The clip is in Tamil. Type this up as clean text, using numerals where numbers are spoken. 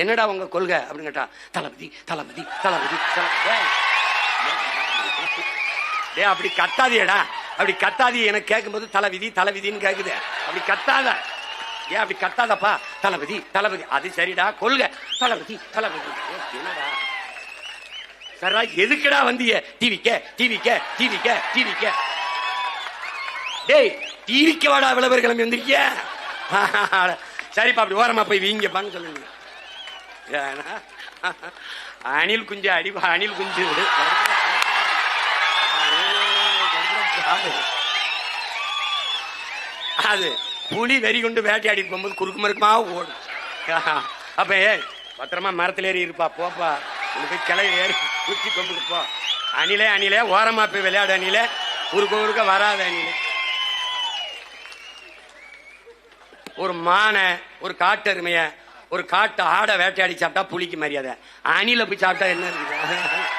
என்னடா உங்க கொள்கை அப்படின்னு கேட்டா, தளபதி தளபதி தளபதி டே அப்படி கத்தாதியடா, அப்படி கத்தாதி. எனக்கு கேட்கும்போது தலைவிதி தலைவிதின்னு கேக்குது. அப்படி கத்தாத, ஏன் அப்படி கத்தாதப்பா? தளபதி தளபதி. அது சரிடா, கொள்கை தளபதி தளபதி. என்னடா சரா, எதுக்குடா வந்திய? டிவிக்க டிவிக்க டிவிக்க டிவிக்க. டேய் டிவிக்க வாடா, விளம்பர கிளம்பி வந்திருக்கிய. சரிப்பா, அப்படி ஓரமா போய் வீங்கப்பான்னு சொல்லுங்க. அணில் குஞ்சு அடிப்பா, அணில் குஞ்சு விடு. அது புலி வெறி கொண்டு வேட்டையாடி போகும்போது குறுக்கு மறுக்குமா ஓடும். அப்ப பத்திரமா மரத்துல ஏறி இருப்பா, போப்பா உனக்கு கிளை ஏறி குச்சி கொண்டு போ. அணிலே அணிலே ஓரமா போய் விளையாடு. அணிலே குறுக்க குறுக்க வராத. அணிலே ஒரு மானை, ஒரு காட்டு எருமைய, ஒரு காட்டு ஆடை வேட்டையாடி சாப்பிட்டா புலிக்கு மரியாதை. அணில போய் சாப்பிட்டா என்ன இருக்குது?